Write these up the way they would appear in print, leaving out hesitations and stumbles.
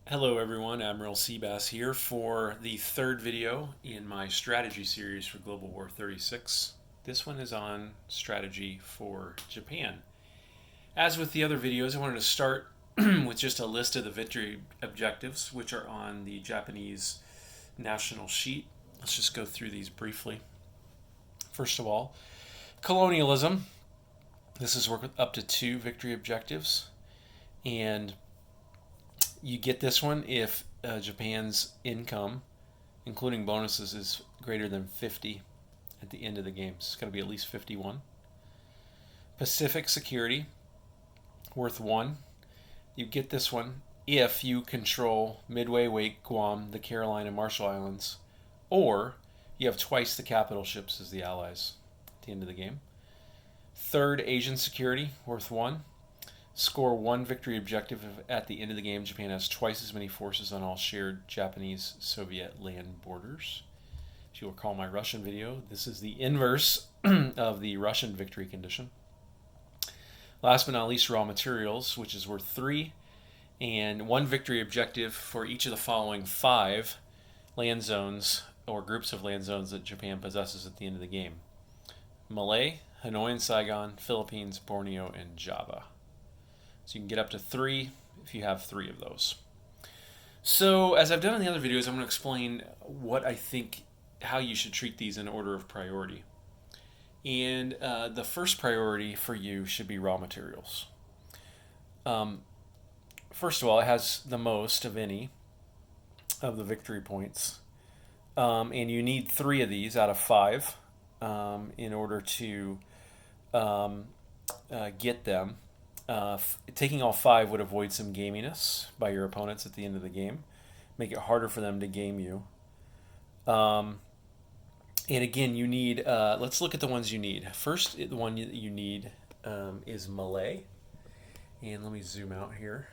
Hello everyone, Admiral Seabass here for the third video in my strategy series for Global War 36. This one is on strategy for Japan. As with the other videos, I wanted to start with just a list of the victory objectives, which are on the Japanese national sheet. Let's just go through these briefly. First of all, colonialism. This is work with up to 2 victory objectives, and you get this one if Japan's income, including bonuses, is greater than 50 at the end of the game. So it's got to be at least 51. Pacific security, worth 1. You get this one if you control Midway, Wake, Guam, the Carolina, Marshall Islands, or you have twice the capital ships as the Allies at the end of the game. Third, Asian security, worth 1. Score 1 victory objective if at the end of the game Japan has twice as many forces on all shared Japanese-Soviet land borders. If you'll recall my Russian video, this is the inverse of the Russian victory condition. Last but not least, raw materials, which is worth 3, and 1 victory objective for each of the following 5 land zones or groups of land zones that Japan possesses at the end of the game: Malay, Hanoi and Saigon, Philippines, Borneo, and Java. So you can get up to 3 if you have 3 of those. So as I've done in the other videos, I'm going to explain what I think, how you should treat these in order of priority. And the first priority for you should be raw materials. First of all, it has the most of any of the victory points. And you need 3 of these out of 5 in order to get them. Taking all 5 would avoid some gaminess by your opponents at the end of the game, make it harder for them to game you. And again, you need, let's look at the ones you need. First, the one that you need is Malay. And let me zoom out here.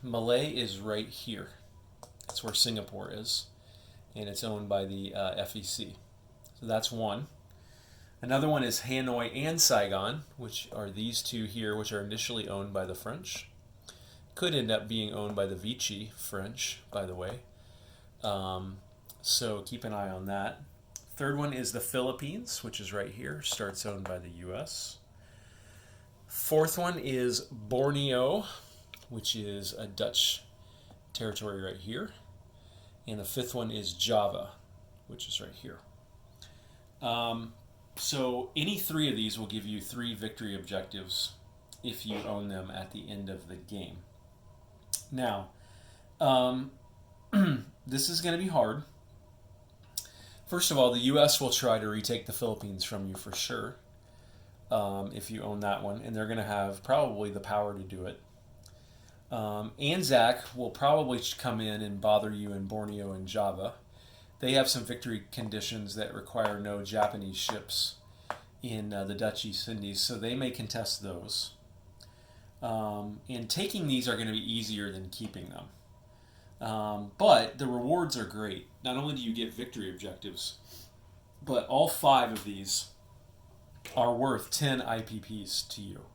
Malay is right here. That's where Singapore is. And it's owned by the FEC. So that's 1. Another one is Hanoi and Saigon, which are these 2 here, which are initially owned by the French. Could end up being owned by the Vichy French, by the way. So keep an eye on that. Third one is the Philippines, which is right here. Starts owned by the U.S. Fourth one is Borneo, which is a Dutch territory right here. And the 5th one is Java, which is right here. So any 3 of these will give you 3 victory objectives if you own them at the end of the game. Now, this is going to be hard. First of all, the U.S. will try to retake the Philippines from you for sure if you own that one, and they're going to have probably the power to do it. Anzac will probably come in and bother you in Borneo and Java. They have some victory conditions that require no Japanese ships in the Dutch East Indies, so they may contest those. And taking these are going to be easier than keeping them. But the rewards are great. Not only do you get victory objectives, but all 5 of these are worth 10 IPPs to you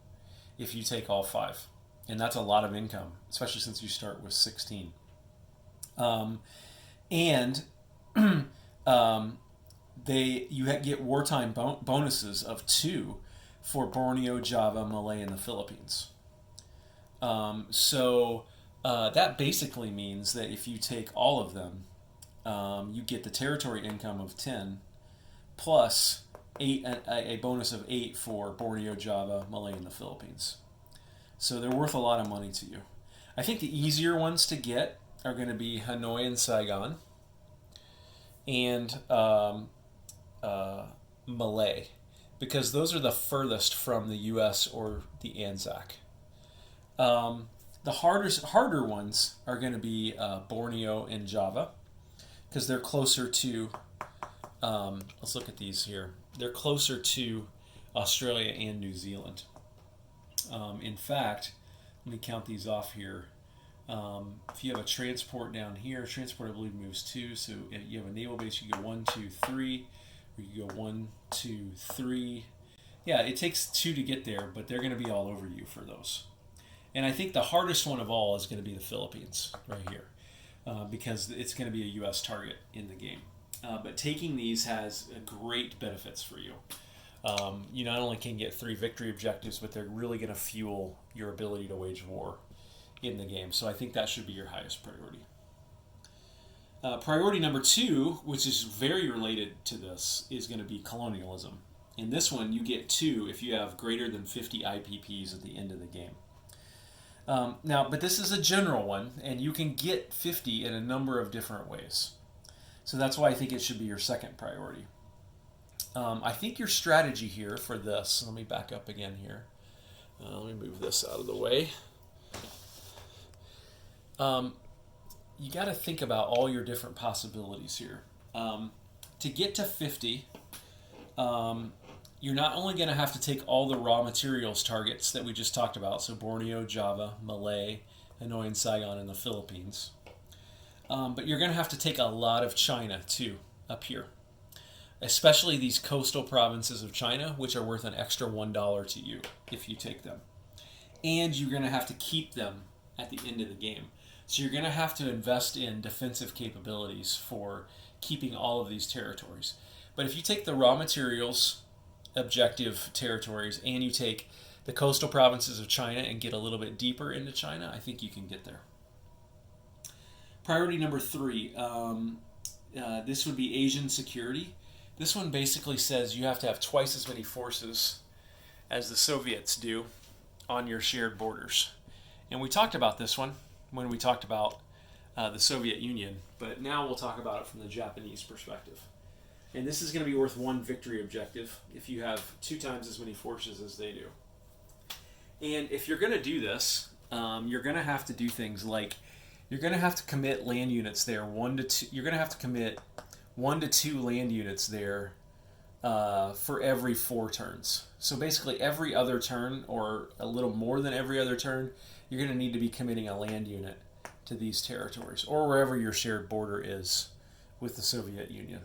if you take all 5. And that's a lot of income, especially since you start with 16. And you get wartime bonuses of 2 for Borneo, Java, Malay, and the Philippines. So that basically means that if you take all of them, you get the territory income of 10 plus a bonus of 8 for Borneo, Java, Malay, and the Philippines. So they're worth a lot of money to you. I think the easier ones to get are going to be Hanoi and Saigon, and Malay, because those are the furthest from the U.S. or the Anzac. The harder ones are going to be Borneo and Java, because they're closer to, let's look at these here. They're closer to Australia and New Zealand. In fact, let me count these off here. If you have a transport down here, transport I believe moves 2, so if you have a naval base, you go 1, 2, 3, or you go 1, 2, 3. Yeah, it takes 2 to get there, but they're going to be all over you for those. And I think the hardest one of all is going to be the Philippines right here, because it's going to be a U.S. target in the game. But taking these has great benefits for you. You not only can get 3 victory objectives, but they're really going to fuel your ability to wage war in the game. So I think that should be your highest priority. Priority number 2, which is very related to this, is going to be colonialism. In this one, you get 2 if you have greater than 50 IPPs at the end of the game. But this is a general one, and you can get 50 in a number of different ways. So that's why I think it should be your second priority. I think your strategy here for this, let me back up again here. Let me move this out of the way. You got to think about all your different possibilities here. To get to 50, you're not only going to have to take all the raw materials targets that we just talked about, so Borneo, Java, Malay, Hanoi and Saigon, and the Philippines, but you're going to have to take a lot of China too up here, especially these coastal provinces of China, which are worth an extra $1 to you if you take them. And you're going to have to keep them at the end of the game. So you're going to have to invest in defensive capabilities for keeping all of these territories. But if you take the raw materials objective territories and you take the coastal provinces of China and get a little bit deeper into China, I think you can get there. Priority number 3, this would be Asian security. This one basically says you have to have twice as many forces as the Soviets do on your shared borders. And we talked about this one when we talked about the Soviet Union, but now we'll talk about it from the Japanese perspective. And this is going to be worth 1 victory objective if you have 2 times as many forces as they do. And if you're going to do this, you're going to have to do things like you're going to have to commit land units there 1 to 2. You're going to have to commit 1 to 2 land units there for every 4 turns. So basically every other turn, or a little more than every other turn, you're going to need to be committing a land unit to these territories or wherever your shared border is with the Soviet Union.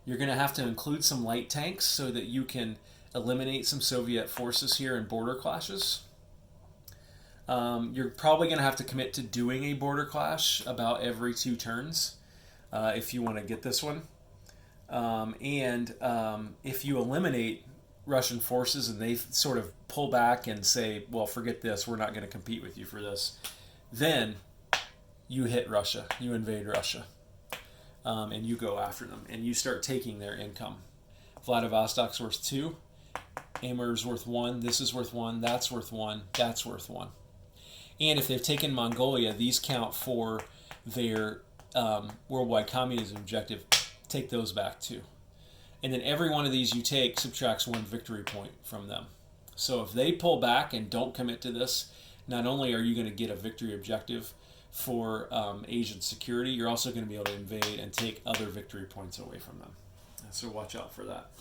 You're going to have to include some light tanks so that you can eliminate some Soviet forces here in border clashes. You're probably going to have to commit to doing a border clash about every 2 turns if you want to get this one. If you eliminate Russian forces and they sort of pull back and say, well, forget this, we're not going to compete with you for this, then you hit Russia, you invade Russia, and you go after them, and you start taking their income. Vladivostok's worth 2, Amir's worth 1, this is worth 1, that's worth 1, that's worth 1. And if they've taken Mongolia, these count for their worldwide communism objective. Take those back too. And then every one of these you take subtracts 1 victory point from them. So if they pull back and don't commit to this, not only are you going to get a victory objective for Asian security, you're also going to be able to invade and take other victory points away from them. So watch out for that.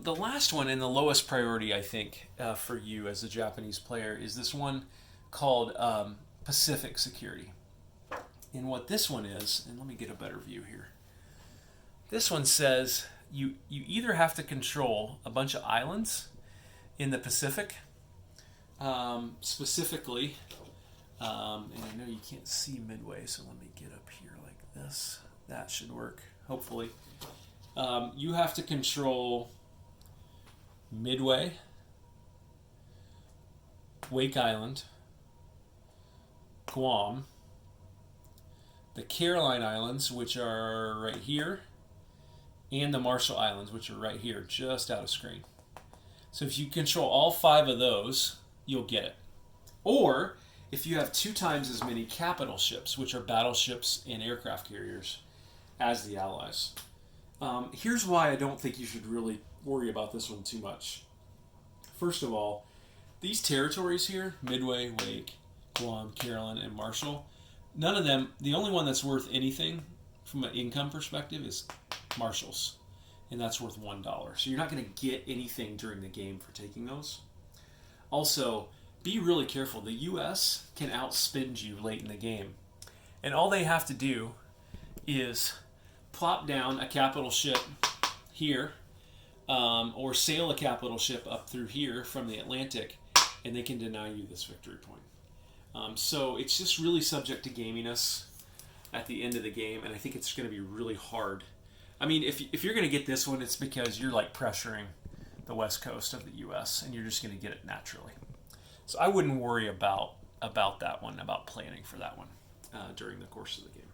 The last one and the lowest priority, I think, for you as a Japanese player is this one called Pacific security. And what this one is, and let me get a better view here. This one says you either have to control a bunch of islands in the Pacific, specifically, and I know you can't see Midway, so let me get up here like this. That should work, hopefully. You have to control Midway, Wake Island, Guam, the Caroline Islands, which are right here, and the Marshall Islands, which are right here, just out of screen. So if you control all 5 of those, you'll get it. Or if you have 2 times as many capital ships, which are battleships and aircraft carriers, as the Allies. Here's why I don't think you should really worry about this one too much. First of all, these territories here, Midway, Wake, Guam, Caroline, and Marshall, none of them, the only one that's worth anything from an income perspective is Marshall's, and that's worth $1. So you're not going to get anything during the game for taking those. Also, be really careful. The U.S. can outspend you late in the game, and all they have to do is plop down a capital ship here, or sail a capital ship up through here from the Atlantic, and they can deny you this victory point. So it's just really subject to gaminess at the end of the game, and I think it's going to be really hard. I mean, if you're going to get this one, it's because you're like pressuring the west coast of the U.S., and you're just going to get it naturally. So I wouldn't worry about that one, about planning for that one during the course of the game.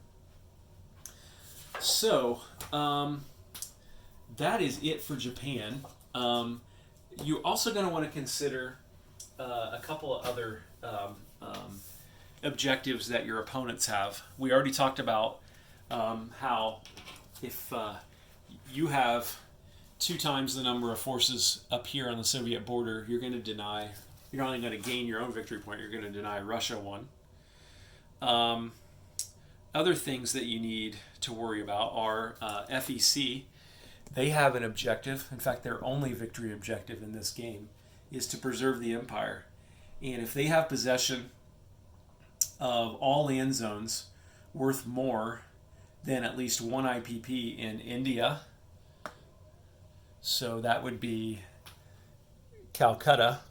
So that is it for Japan. You're also going to want to consider a couple of other objectives that your opponents have. We already talked about how if you have 2 times the number of forces up here on the Soviet border, you're going to deny, you're not only going to gain your own victory point, you're going to deny Russia one. Other things that you need to worry about are FEC. They have an objective. In fact, their only victory objective in this game is to preserve the empire. And if they have possession of all land zones worth more than at least 1 IPP in India, so that would be Calcutta.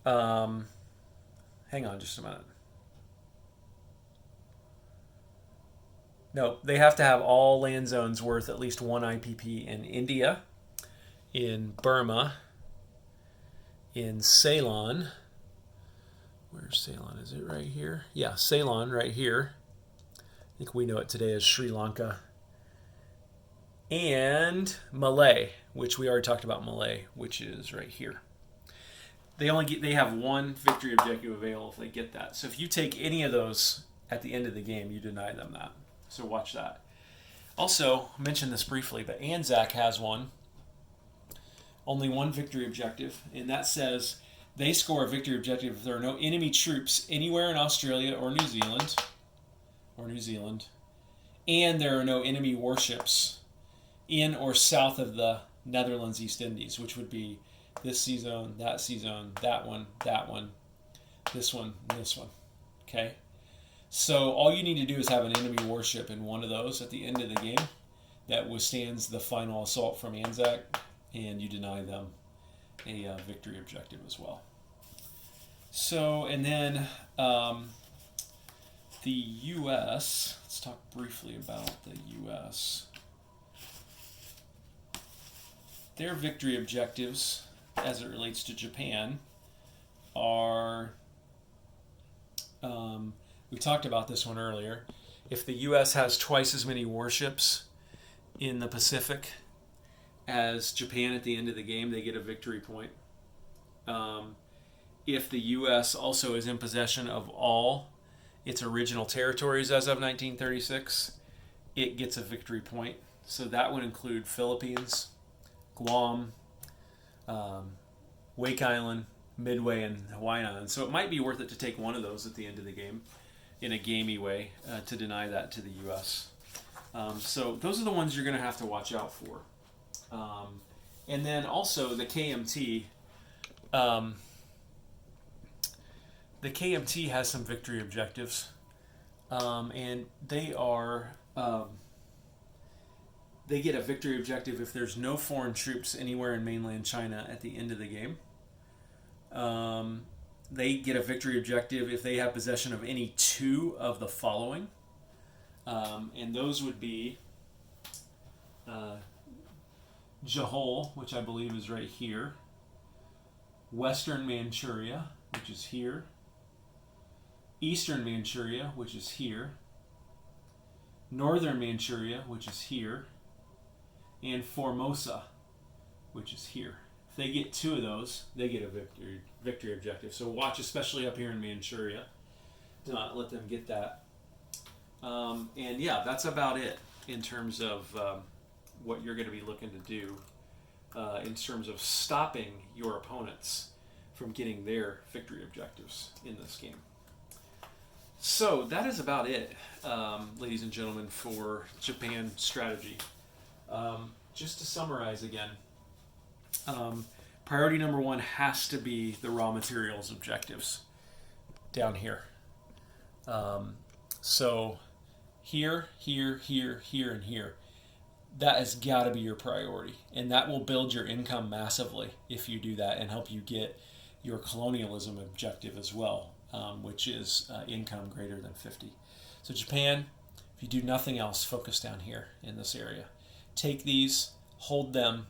Hang on just a minute. No, they have to have all land zones worth at least 1 IPP in India, in Burma, in Ceylon. Where's Ceylon? Is it right here? Yeah, Ceylon right here. I think we know it today as Sri Lanka. And Malay, which we already talked about Malay, which is right here. They have 1 victory objective available if they get that. So if you take any of those at the end of the game, you deny them that. So watch that. Also, I mentioned this briefly, but Anzac has one. Only 1 victory objective, and that says they score a victory objective if there are no enemy troops anywhere in Australia or New Zealand, and there are no enemy warships in or south of the Netherlands East Indies, which would be this sea zone, that one, this one, and this one. Okay? So all you need to do is have an enemy warship in one of those at the end of the game that withstands the final assault from Anzac, and you deny them a victory objective as well. So, and then the U.S., let's talk briefly about the U.S. Their victory objectives, as it relates to Japan, are, we talked about this one earlier. If the U.S. has twice as many warships in the Pacific as Japan at the end of the game, they get a victory point. If the U.S. also is in possession of all its original territories as of 1936, it gets a victory point. So that would include Philippines, Guam, Wake Island, Midway, and Hawaiian Islands. So it might be worth it to take one of those at the end of the game in a gamey way to deny that to the U.S. So those are the ones you're going to have to watch out for. And then also the KMT. The KMT has some victory objectives, and they are they get a victory objective if there's no foreign troops anywhere in mainland China at the end of the game. They get a victory objective if they have possession of any 2 of the following, and those would be Johor, which I believe is right here, Western Manchuria, which is here, Eastern Manchuria, which is here, Northern Manchuria, which is here, and Formosa, which is here. If they get 2 of those, they get a victory objective. So watch, especially up here in Manchuria. Do not let them get that. And yeah, that's about it in terms of what you're going to be looking to do in terms of stopping your opponents from getting their victory objectives in this game. So that is about it, ladies and gentlemen, for Japan strategy. Just to summarize again, priority number 1 has to be the raw materials objectives down here. So here, and here. That has got to be your priority, and that will build your income massively if you do that and help you get your colonialism objective as well, which is income greater than 50. So Japan, if you do nothing else, focus down here in this area. Take these, hold them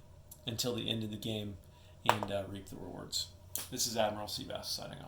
until the end of the game, and reap the rewards. This is Admiral Seabass signing off.